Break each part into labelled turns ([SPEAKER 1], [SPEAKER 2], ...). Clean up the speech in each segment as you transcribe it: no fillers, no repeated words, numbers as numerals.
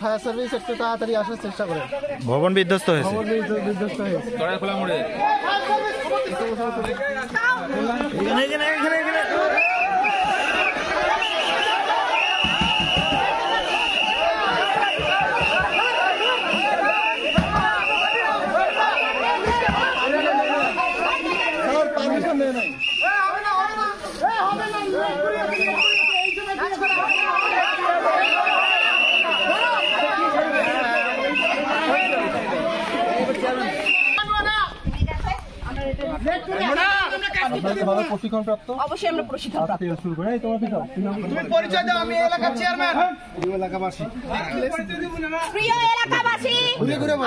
[SPEAKER 1] Fire service একটু তাড়াতাড়ি আসার চেষ্টা করেন।
[SPEAKER 2] ভবন বিধ্বস্ত হয়েছে।
[SPEAKER 1] প্রশিক্ষণপ্রাপ্ত
[SPEAKER 3] অবশ্যই আমরা প্রশিক্ষণপ্রাপ্ত।
[SPEAKER 1] শুরু করে তোমার তুমি পরিচয় দাও। আমি এলাকার চেয়ারম্যান। এলাকাবাসী,
[SPEAKER 3] প্রিয় এলাকাবাসী,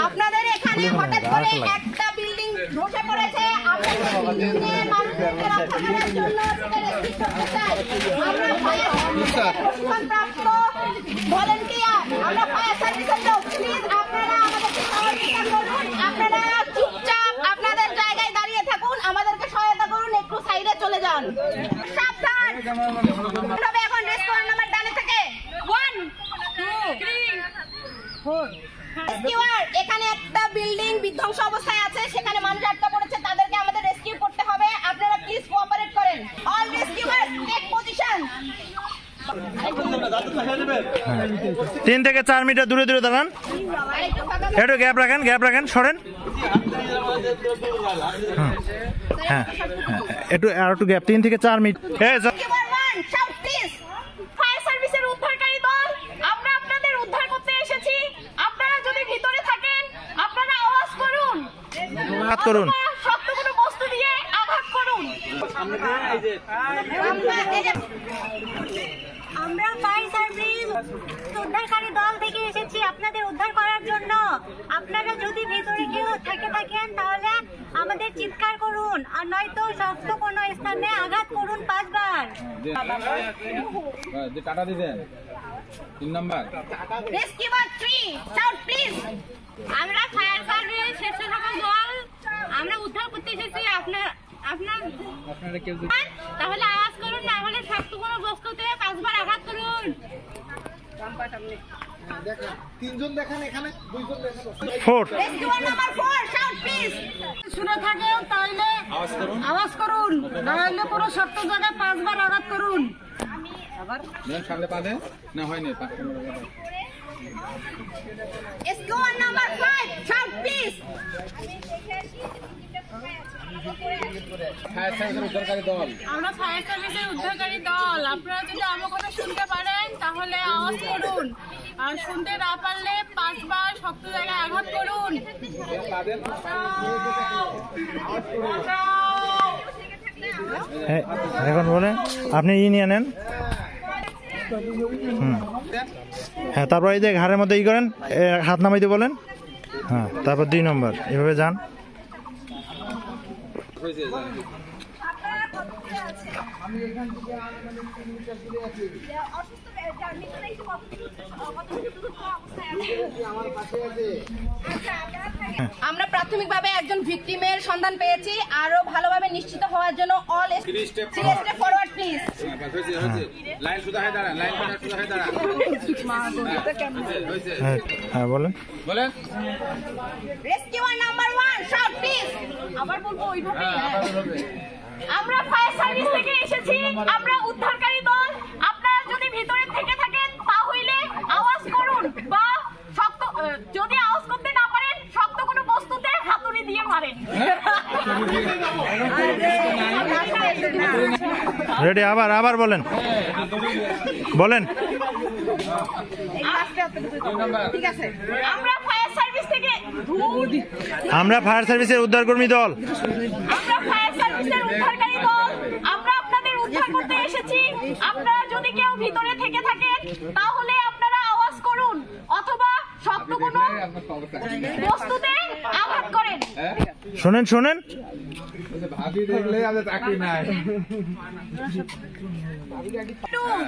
[SPEAKER 3] আপনাদের এখানে হঠাৎ করে একটা বিল্ডিং ধসে পড়েছে। আপনাদের বিল্ডিংয়ে মানুষকে রক্ষা করার জন্য আমরা প্রশিক্ষণপ্রাপ্ত ভলান্টিয়ার, আমরা ফায়ার সার্ভিসের লোক। প্লিজ আপনারা আমাদেরকে সহযোগিতা করুন। আপনারা চুপচাপ আপনাদের জায়গায় দাঁড়িয়ে থাকুন, আমাদেরকে সহায়তা করুন, একটু সাইডে চলে যান। সাবধান। তবে এখন রেস্টুরেন্ট নাম্বার ডানে থেকে 1 2 3 4। এখানে একটা বিল্ডিং বিধ্বংস অবস্থায় আছে, সেখানে মানুষ আটকা পড়েছে, তাদেরকে আমাদের রেস্কিউ করতে হবে। আপনারা প্লিজ কোঅপারেট করেন। All rescuers take position.
[SPEAKER 2] 3 থেকে 4 মিটার দূরে দূরে দাঁড়ান। একটু গ্যাপ রাখেন, সরেন। হ্যাঁ, একটু গ্যাপ। 3 থেকে 4 মিনিট।
[SPEAKER 3] ফায়ার সার্ভিসের উদ্ধারকারী দল, আমরা আপনাদের উদ্ধার করতে এসেছি। আপনারা যদি ভিতরে থাকেন, আপনারা আওয়াজ করুন, শক্ত কোনো বস্তু দিয়ে আঘাত করুন।
[SPEAKER 4] আমরা ফায়ার সার্ভিস উদ্ধারকারী দল থেকে এসেছি আপনাদের উদ্ধার করার জন্য। আপনারা যদি ভেতরে কেউ থেকে থাকেন তাহলে আমাদের চিৎকার করুন, আর নয়তো শক্ত কোনো স্থানে আঘাত করুন 5 বার।
[SPEAKER 5] টাটা দিবেন 3 নাম্বার।
[SPEAKER 3] Rescuer 3 shout please.
[SPEAKER 4] আমরা ফায়ার সার্ভিস স্বেচ্ছাসেবক দল, আমরা উদ্ধার করতে এসেছি। আপনারা
[SPEAKER 5] কেউ
[SPEAKER 4] তাহলে আওয়াজ করুন, না হলে শক্ত কোনো বস্তুতে 5 বার আঘাত করুন।
[SPEAKER 1] দেখেন, 3 জন দেখেন, এখানে 2 জন দেখেন।
[SPEAKER 3] Rescuer number 4 shout please.
[SPEAKER 4] শুনে থাকেন তাহলে আওয়াজ করুন, না হলে পুরো শক্ত জায়গায় 5 বার আঘাত করুন।
[SPEAKER 5] সামনে পাবে না হয়নি।
[SPEAKER 3] Rescuer number 5 shout please.
[SPEAKER 5] Fire সার্ভিসের উদ্ধারকারী দল,
[SPEAKER 4] আমরা ফায়ার সার্ভিসের উদ্ধারকারী দল। আপনারা যদি আমার কথা শুনতে পারেন তাহলে আওয়াজ করুন, আর শুনতে না পারলে 5 বার শক্ত জায়গায় আঘাত করুন।
[SPEAKER 2] এখন বলেন, আপনি নিয়ে নেন। হ্যাঁ, তারপর এই যে ঘাড়ের মধ্যে করেন, হাত নামাইতে বলেন। হ্যাঁ, তারপর 2 নম্বর, এভাবে যান।
[SPEAKER 3] আমরা প্রাথমিকভাবে একজন ভিকটিমের সন্ধান পেয়েছি। আরো ভালোভাবে নিশ্চিত হওয়ার জন্য all step forward please.
[SPEAKER 5] Line সুদা হয় দাঁড়ান, লাইন সুদা হয় দাঁড়ান।
[SPEAKER 2] হ্যাঁ, বলেন।
[SPEAKER 3] Rescuer number 1 shout please. আবার বলবো ওইভাবে। আমরা ফায়ার সার্ভিস থেকে এসেছি, আমরা উদ্ধারকারী দল। আপনারা যদি ভিতরে থেকে থাকেন তাহলে আওয়াজ করুন, বা শক্ত যদি আওয়াজ করতে না পারেন শক্ত কোনো বস্তুতে হাতুড়ি দিয়ে মারেন।
[SPEAKER 2] রেডি? আবার বলেন।
[SPEAKER 3] ঠিক আছে। আমরা ফায়ার
[SPEAKER 2] সার্ভিসের উদ্ধারকর্মী দল।
[SPEAKER 3] আমরা ফায়ার সার্ভিসের উদ্ধারকারী দল। আমরা আপনাদের উদ্ধার করতে এসেছি। আপনারা যদি কেউ ভিতরে থেকে থাকেন তাহলে আপনারা আওয়াজ করুন, অথবা শক্ত কোনো বস্তুতে আঘাত করেন।
[SPEAKER 2] শোনেন।
[SPEAKER 5] ভাবি দেখলে আমাদের চাকরি নাই।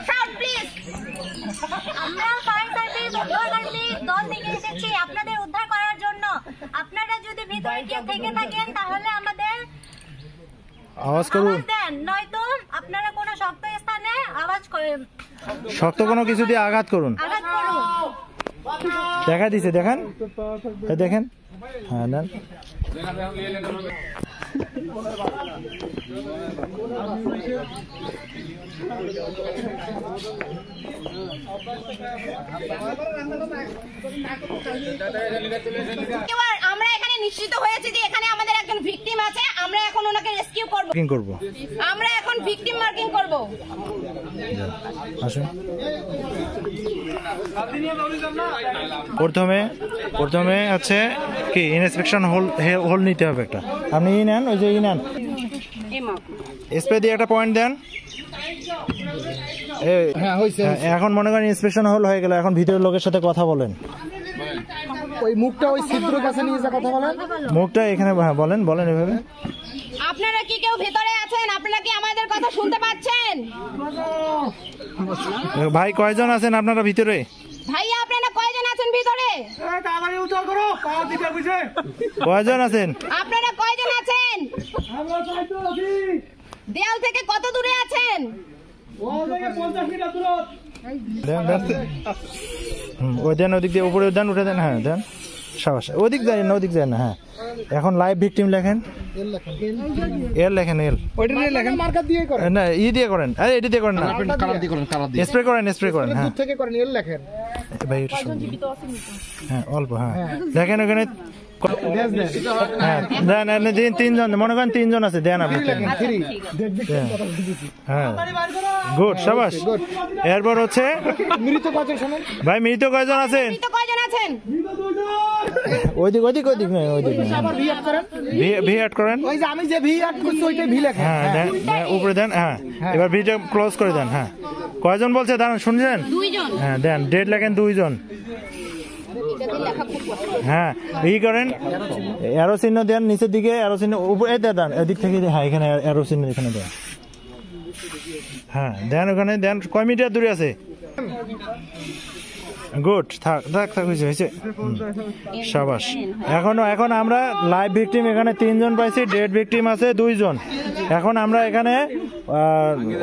[SPEAKER 3] Shout please.
[SPEAKER 4] আমরা ফায়ার সার্ভিস উদ্ধারকারী দল থেকে এসেছি আপনাদের উদ্ধার করার জন্য। আপনারা যদি ভিতরে কেউ থেকে থাকেন তাহলে আমাদের
[SPEAKER 2] আওয়াজ করুন,
[SPEAKER 4] দেন, নয়তো
[SPEAKER 2] শক্ত কোনো কিছু দিয়ে আঘাত করুন।
[SPEAKER 4] আঘাত করুন।
[SPEAKER 2] দেখা দিছে, দেখেন, দেখেন। হ্যাঁ, নেন।
[SPEAKER 3] আমরা এখানে নিশ্চিত হয়েছি যে এখানে আমাদের একজন ভিকটিম আছে, আমরা এখন ওনাকে রেস্কিউ করব।
[SPEAKER 2] মার্কিং করব,
[SPEAKER 3] আমরা এখন ভিকটিম মার্কিং করব।
[SPEAKER 2] আসুন। প্রথমে আছে কি ইন্সপেকশন হোল নিতে হবে একটা। আপনি ই নেন, ওই যে ই নেন, স্প্রে দিয়ে একটা পয়েন্ট দেন। এখন মনে করেন ইন্সপেকশন হোল হয়ে গেল, এখন ভিতরের লোকের সাথে কথা বলেন।
[SPEAKER 1] ওই মুখটা ওই ছিদ্র কাছে নিয়ে যা কথা বলেন।
[SPEAKER 2] মুখটা এখানে, হ্যাঁ বলেন এভাবে।
[SPEAKER 3] আপনারা কি কেউ ভিতরে আছেন? আপনারা কি আমাদের কথা শুনতে পাচ্ছেন?
[SPEAKER 2] ভাই কয়জন আছেন আপনারা ভিতরে?
[SPEAKER 3] ভাইয়া আপনারা কয়জন আছেন ভিতরে?
[SPEAKER 2] কয়জন আছেন?
[SPEAKER 3] আপনারা কয়জন আছেন? দেয়াল থেকে কত দূরে আছেন?
[SPEAKER 2] ওই দেন, ওদিক দিয়ে উপরে দেন, উঠে দেন। হ্যাঁ দেন, সাবাস। ওদিক যায় না, ওদিক যায় না। হ্যাঁ, এখন লাইভ ভিকটিম লেখেন। এল লেখেন, এল।
[SPEAKER 1] মার্কার দিয়ে করেন
[SPEAKER 2] না, ই দিয়ে করেন। আরে এটি দিয়ে করেন না, স্প্রে করেন। হ্যাঁ,
[SPEAKER 1] দূর থেকে করেন, এল লেখেন।
[SPEAKER 2] ভাই এটা হ্যাঁ অল্প। হ্যাঁ দেখেন ওখানে। হ্যাঁ দেন, তিনজন, মনে করেন তিনজন আছে, দেন আপনি। হ্যাঁ গুড, সাবাস। এরপর হচ্ছে
[SPEAKER 1] মৃত কয়জন শোনেন
[SPEAKER 2] ভাই, মৃত কয়জন আছেন? ওইদিক নয়, ওইদিক ভি অ্যাড করেন।
[SPEAKER 1] ওই যে আমি যে ভি অ্যাড করছি ওইটাই ভি লেখেন।
[SPEAKER 2] হ্যাঁ দেন, উপরে দেন। হ্যাঁ, এবার ভিটা ক্লোজ করে দেন। হ্যাঁ, কয়জন বলছে দাঁড়ান, শুনছেন?
[SPEAKER 3] 2 জন।
[SPEAKER 2] হ্যাঁ দেন, ডেট লেখেন 2 জন। হ্যাঁ, ই করেন, অ্যারো চিহ্ন দেন নিচের দিকে, অ্যারো চিহ্ন উপরে দেন, এদিক থেকে। হ্যাঁ, এখানে অ্যারো চিহ্ন এখানে দেন। হ্যাঁ দেন, ওখানে দেন। কয় মিটার দূরে আছে? গুড, থাক হয়েছে। সাবাস। এখন আমরা লাইভ ভিকটিম এখানে 3 জন পাইছি, ডেড ভিকটিম আছে 2 জন। এখন আমরা এখানে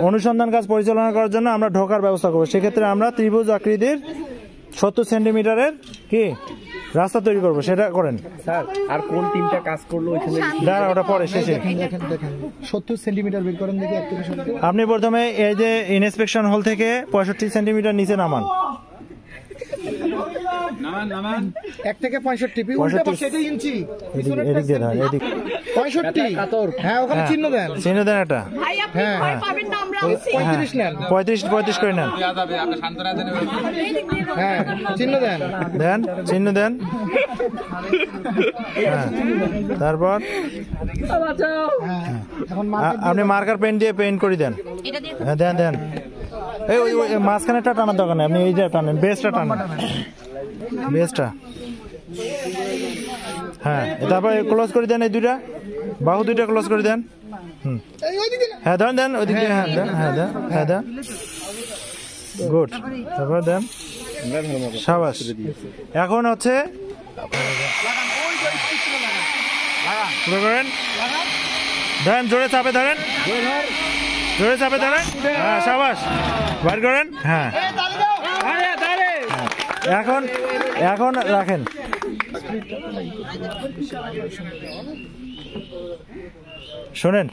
[SPEAKER 2] অনুসন্ধান কাজ পরিচালনা করার জন্য আমরা ঢোকার ব্যবস্থা করবো। সেক্ষেত্রে আমরা ত্রিভুজ আকৃতির 70 সেন্টিমিটারের কি রাস্তা তৈরি করবো, সেটা করেন।
[SPEAKER 1] স্যার আর কোন টিমটা কাজ করলো ওইখানে?
[SPEAKER 2] দাঁড়া, ওটা পরে শেষে।
[SPEAKER 1] দেখেন 70 সেন্টিমিটার বের করেন দেখি।
[SPEAKER 2] আপনি প্রথমে এই যে ইন্সপেকশন হল থেকে 65 সেন্টিমিটার নিচে নামান।
[SPEAKER 1] 1 থেকে 65 উল্টা পাশে এটা ইঞ্চি।
[SPEAKER 2] এদিক দিয়ে ধরেন, এদিক
[SPEAKER 1] 65। হ্যাঁ, ওখানে চিহ্ন দেন।
[SPEAKER 2] চিহ্ন দেন একটা।
[SPEAKER 3] ভাই আপনি ভয় পাবেন না, আমরা আছি।
[SPEAKER 1] 35 নেন।
[SPEAKER 2] 35 করে নেন।
[SPEAKER 1] হ্যাঁ, চিহ্ন দেন।
[SPEAKER 2] চিহ্ন দেন। হ্যাঁ, তারপর
[SPEAKER 1] এখন
[SPEAKER 2] আপনি মার্কার পেন দিয়ে পেইন্ট করে দেন। হ্যাঁ দেন। এই ওই মাঝখানেটা টানার দরকার নেই, আপনি এই যে টানেন, বেসটা টানেন, বেসটা। হ্যাঁ, তারপর ক্লোজ করে দেন, এই দুইটা বাহু দুইটা ক্লোজ করে দেন। হ্যাঁ দেন, ওইদিক দিয়ে। হ্যাঁ দেন। গুড, তারপর দেন। সাবাস। এখন হচ্ছে করেন, দেন, জোরে চাপে ধরেন। হ্যাঁ, সাবাস, বার করেন। হ্যাঁ, এখন রাখেন। শোনেন,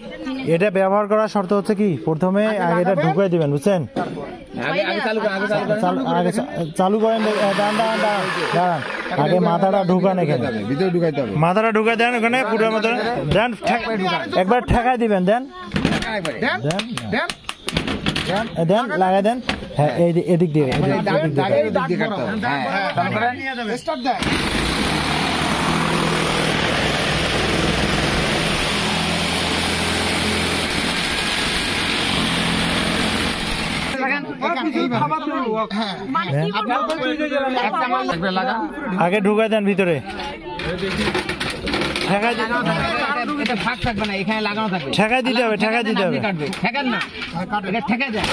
[SPEAKER 2] এটা ব্যবহার করার শর্ত হচ্ছে কি, প্রথমে আগে এটা ঢুকিয়ে দিবেন, বুঝছেন? চালু করেন। দাঁড়ান, আগে মাথাটা ঢুকান, এখানে
[SPEAKER 1] ভিতরে ঢুকাইতে হবে।
[SPEAKER 2] মাথাটা ঢুকাই দেন, ওখানে পুরো মতো দেন, একবার ঠেকাই দিবেন। দেন, লাগাই দেন। হ্যাঁ, এদিক দিয়ে। আগে ঢুকাই দেন ভিতরে। ঠেকাই দিতে হবে।
[SPEAKER 5] ঠেকান না, এটা ঠেকাই দেন।